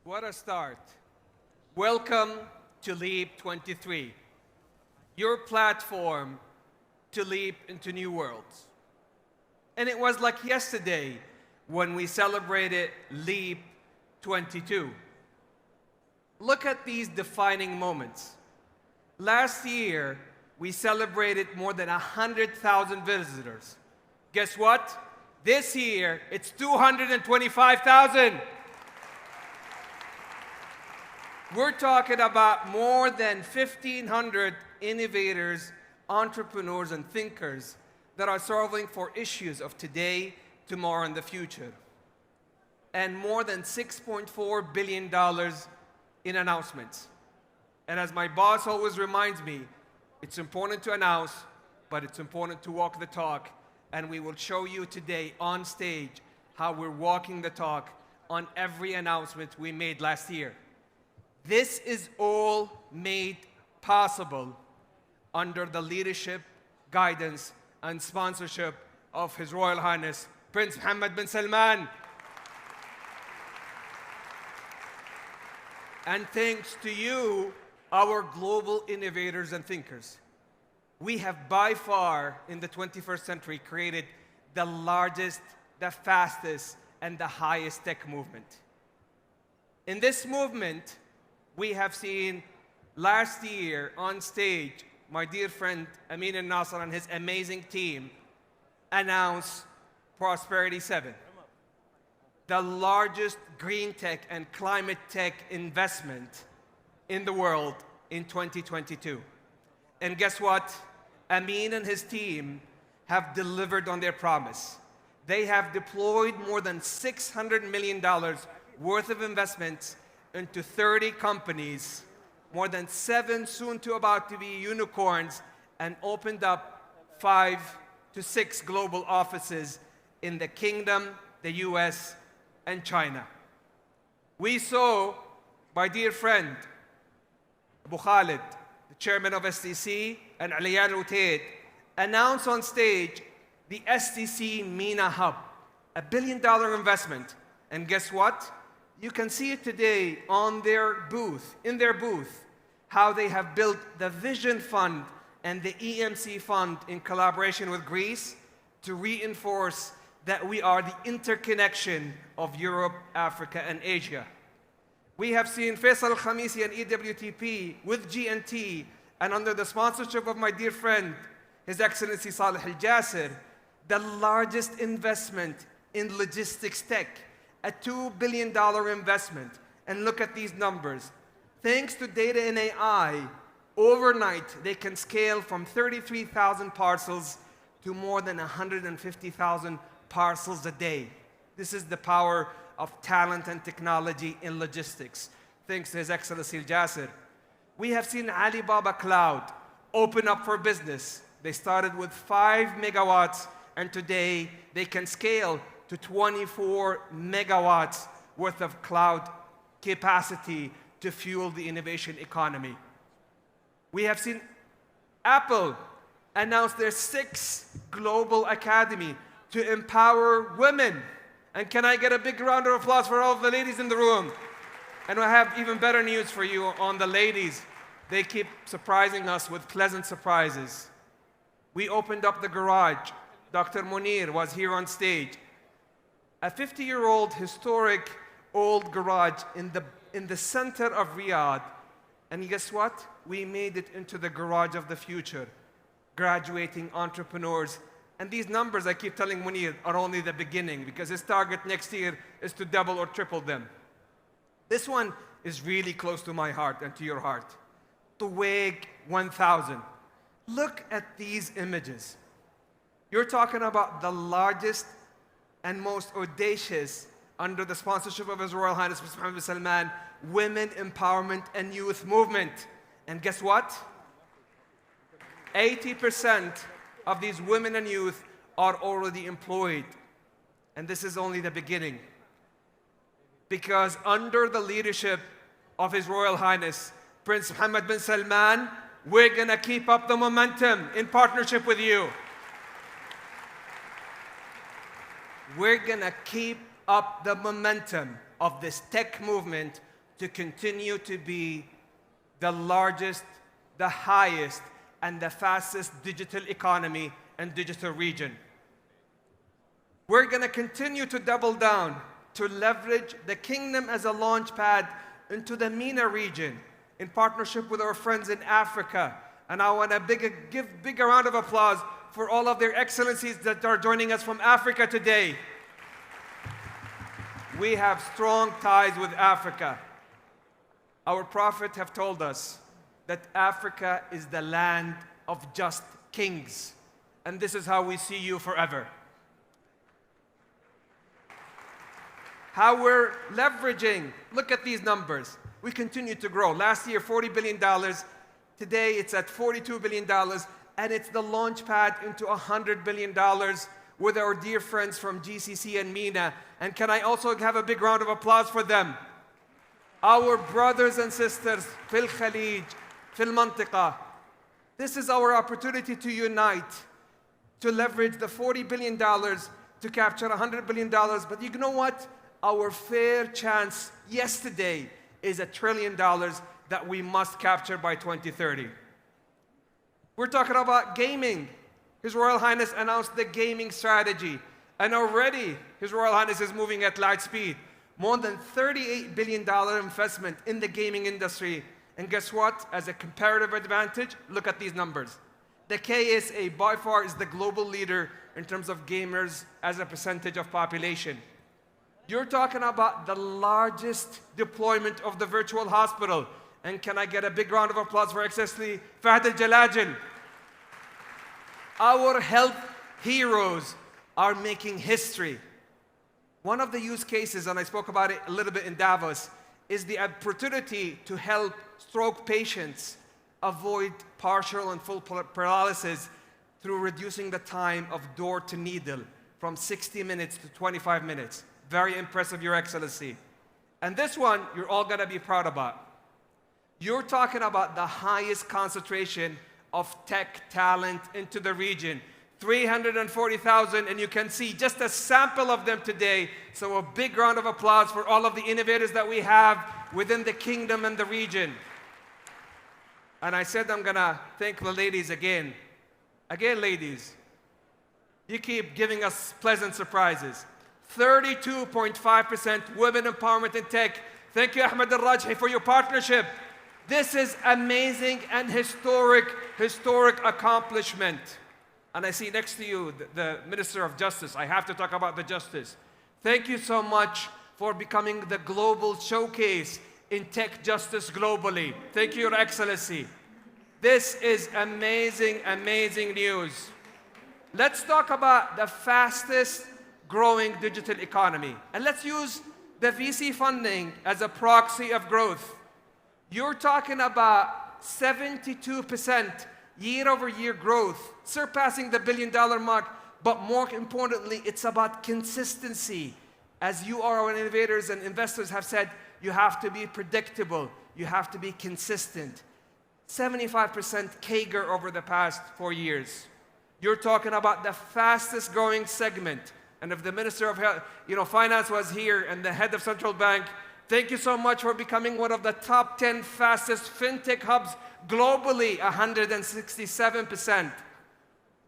What a start. Welcome to Leap 23, your platform to leap into new worlds. And it was like yesterday when we celebrated Leap 22. Look at these defining moments. Last year, we celebrated more than 100,000 visitors. Guess what? This year, it's 225,000. We're talking about more than 1,500 innovators, entrepreneurs, and thinkers that are solving for issues of today, tomorrow, and the future. And more than $6.4 billion in announcements. And as my boss always reminds me, it's important to announce, but it's important to walk the talk. And we will show you today on stage how we're walking the talk on every announcement we made last year. This is all made possible under the leadership, guidance, and sponsorship of His Royal Highness, Prince Mohammed bin Salman. And thanks to you, our global innovators and thinkers. We have by far, in the 21st century, created the largest, the fastest, and the highest tech movement. In this movement, we have seen last year on stage, my dear friend Amin al-Nasser and his amazing team announce Prosperity 7, the largest green tech and climate tech investment in the world in 2022. And guess what? Amin and his team have delivered on their promise. They have deployed more than $600 million worth of investments into 30 companies, more than 7 soon to about to be unicorns, and opened up 5 to 6 global offices in the Kingdom, the US, and China. We saw my dear friend, Abu Khalid, the chairman of STC, and Aliyan Al-Uteid, announce on stage the STC MENA Hub, $1 billion investment. And guess what? You can see it today on their booth, in their booth, how they have built the Vision Fund and the EMC Fund in collaboration with Greece to reinforce that we are the interconnection of Europe, Africa, and Asia. We have seen Faisal Al-Khamisi and EWTP with GNT, and under the sponsorship of my dear friend, His Excellency Saleh Al-Jasser, the largest investment in logistics tech, a $2 billion investment. And look at these numbers. Thanks to data and AI, overnight they can scale from 33,000 parcels to more than 150,000 parcels a day. This is the power of talent and technology in logistics, thanks to His Excellency Al-Jasser. We have seen Alibaba Cloud open up for business. They started with 5 megawatts, and today they can scale to 24 megawatts worth of cloud capacity to fuel the innovation economy. We have seen Apple announce their 6th global academy to empower women. And can I get a big round of applause for all of the ladies in the room? And I have even better news for you on the ladies. They keep surprising us with pleasant surprises. We opened up the garage. Dr. Munir was here on stage. A 50-year-old historic old garage in the center of Riyadh. And guess what? We made it into the garage of the future, graduating entrepreneurs. And these numbers I keep telling Munir are only the beginning, because his target next year is to double or triple them. This one is really close to my heart and to your heart. Tuweg 1000. Look at these images. You're talking about the largest and most audacious, under the sponsorship of His Royal Highness Prince Mohammed bin Salman, women empowerment and youth movement. And guess what? 80% of these women and youth are already employed. And this is only the beginning. Because under the leadership of His Royal Highness Prince Mohammed bin Salman, we're gonna keep up the momentum in partnership with you. We're gonna keep up the momentum of this tech movement to continue to be the largest, the highest, and the fastest digital economy and digital region. We're going to continue to double down to leverage the kingdom as a launch pad into the MENA region in partnership with our friends in Africa. And I want to give a big round of applause for all of their excellencies that are joining us from Africa today. We have strong ties with Africa. Our Prophet have told us that Africa is the land of just kings. And this is how we see you forever. How we're leveraging, look at these numbers. We continue to grow. Last year, $40 billion. Today, it's at $42 billion. And it's the launch pad into $100 billion with our dear friends from GCC and MENA. And can I also have a big round of applause for them? Our brothers and sisters, fil Khalij, fil Mantiqa. This is our opportunity to unite, to leverage the $40 billion to capture $100 billion. But you know what? Our fair chance yesterday is $1 trillion that we must capture by 2030. We're talking about gaming. His Royal Highness announced the gaming strategy. And already, His Royal Highness is moving at light speed. More than $38 billion investment in the gaming industry. And guess what? As a comparative advantage, look at these numbers. The KSA by far is the global leader in terms of gamers as a percentage of population. You're talking about the largest deployment of the virtual hospital. And can I get a big round of applause for Excellency Fahd al-Jalajin? Our health heroes are making history. One of the use cases, and I spoke about it a little bit in Davos, is the opportunity to help stroke patients avoid partial and full paralysis through reducing the time of door to needle from 60 minutes to 25 minutes. Very impressive, Your Excellency. And this one, you're all going to be proud about. You're talking about the highest concentration of tech talent into the region. 340,000, and you can see just a sample of them today. So a big round of applause for all of the innovators that we have within the kingdom and the region. And I said I'm going to thank the ladies again. Again, ladies, you keep giving us pleasant surprises. 32.5% women empowerment in tech. Thank you, Ahmed Al-Rajhi, for your partnership. This is amazing and historic accomplishment. And I see next to you the Minister of Justice. I have to talk about the justice. Thank you so much for becoming the global showcase in tech justice globally. Thank you, Your Excellency. This is amazing, amazing news. Let's talk about the fastest growing digital economy. And let's use the VC funding as a proxy of growth. You're talking about 72% year-over-year growth, surpassing the billion-dollar mark. But more importantly, it's about consistency. As you, our innovators and investors, have said, you have to be predictable. You have to be consistent. 75% CAGR over the past 4 years. You're talking about the fastest growing segment. And if the Minister of Finance was here and the head of Central Bank, thank you so much for becoming one of the top 10 fastest fintech hubs globally, 167%.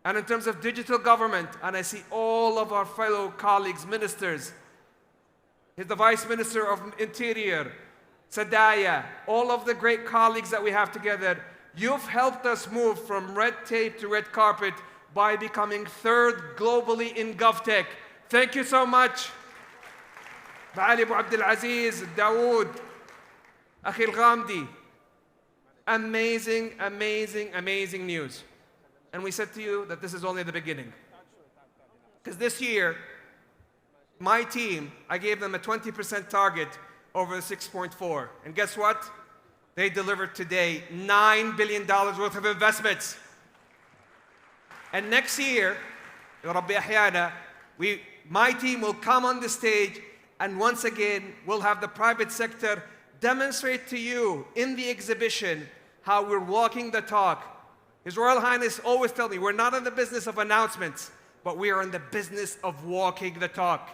And in terms of digital government, and I see all of our fellow colleagues, ministers, the Vice Minister of Interior, Sadaya, all of the great colleagues that we have together, you've helped us move from red tape to red carpet by becoming third globally in GovTech. Thank you so much. معالي أبو عبد العزيز, داوود, أخي الغامدي. Amazing, amazing, amazing news. And we said to you that this is only the beginning. Because this year, my team, I gave them a 20% target over the 6.4. And guess what? They delivered today $9 billion worth of investments. And next year, Ya Rabbi Ahyana, my team will come on the stage, and once again, we'll have the private sector demonstrate to you in the exhibition how we're walking the talk. His Royal Highness always tells me, we're not in the business of announcements, but we are in the business of walking the talk.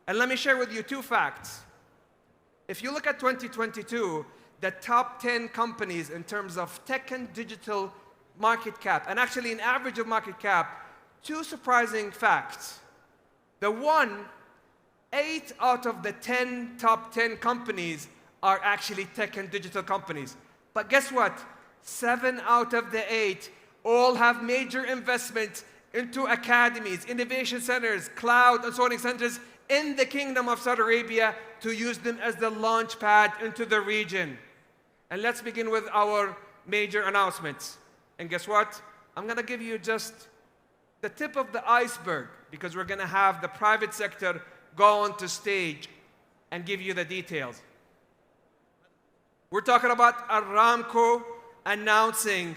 And let me share with you 2 facts. if you look at 2022, the top 10 companies in terms of tech and digital market cap, and actually an average of market cap, two surprising facts. The one, 8 out of the top 10 companies are actually tech and digital companies. But guess what? 7 out of the 8 all have major investments into academies, innovation centers, cloud and sorting centers in the Kingdom of Saudi Arabia to use them as the launch pad into the region. And let's begin with our major announcements. And guess what? I'm going to give you just the tip of the iceberg, because we're going to have the private sector go on to stage and give you the details. We're talking about Aramco announcing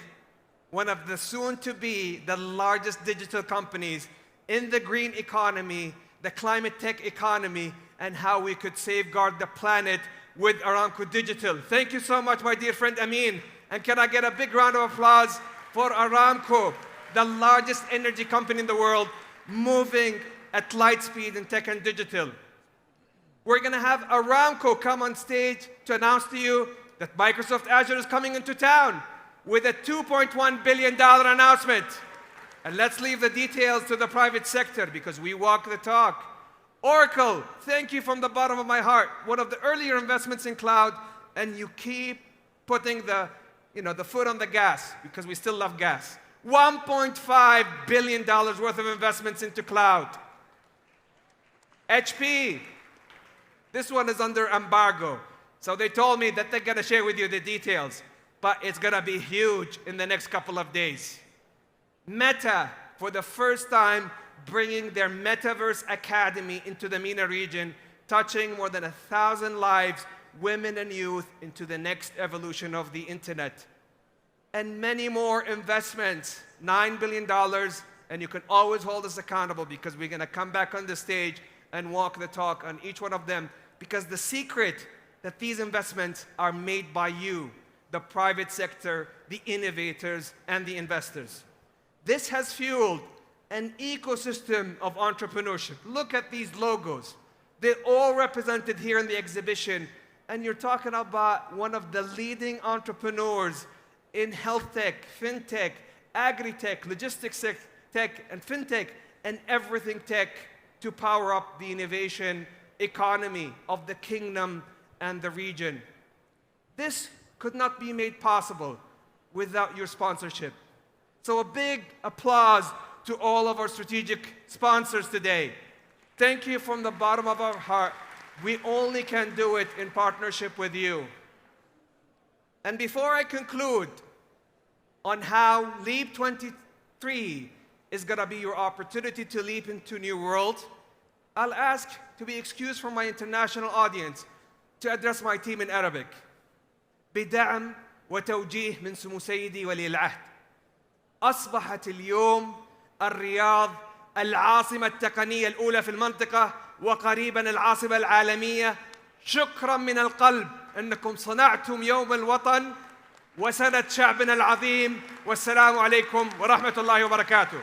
one of the soon-to-be the largest digital companies in the green economy, the climate tech economy, and how we could safeguard the planet with Aramco Digital. Thank you so much, my dear friend Amin. And can I get a big round of applause for Aramco, the largest energy company in the world, moving at light speed in tech and digital. We're going to have Aramco come on stage to announce to you that Microsoft Azure is coming into town with a $2.1 billion announcement. And let's leave the details to the private sector, because we walk the talk. Oracle, thank you from the bottom of my heart. One of the earlier investments in cloud, and you keep putting the foot on the gas, because we still love gas. $1.5 billion worth of investments into cloud. HP, this one is under embargo. So they told me that they're going to share with you the details, but it's going to be huge in the next couple of days. Meta, for the first time, bringing their Metaverse Academy into the MENA region, touching more than 1,000 lives, women and youth, into the next evolution of the internet. And many more investments, $9 billion, and you can always hold us accountable, because we're going to come back on the stage and walk the talk on each one of them, because the secret that these investments are made by you, the private sector, the innovators, and the investors. This has fueled an ecosystem of entrepreneurship. Look at these logos. They're all represented here in the exhibition, and you're talking about one of the leading entrepreneurs in health tech, fintech, agri-tech, logistics tech, and fintech, and everything tech to power up the innovation economy of the kingdom and the region. This could not be made possible without your sponsorship. So a big applause to all of our strategic sponsors today. Thank you from the bottom of our heart. We only can do it in partnership with you. And before I conclude on how Leap 23 is going to be your opportunity to leap into new world, I'll ask to be excused from my international audience to address my team in Arabic. بدعم وتوجيه من سمو سيدي ولي العهد، أصبحت اليوم الرياض العاصمة التقنية الأولى في المنطقة، وقريباً العاصمة العالمية. شكراً من القلب أنكم صنعتم يوم الوطن وسنة شعبنا العظيم، والسلام عليكم ورحمة الله وبركاته.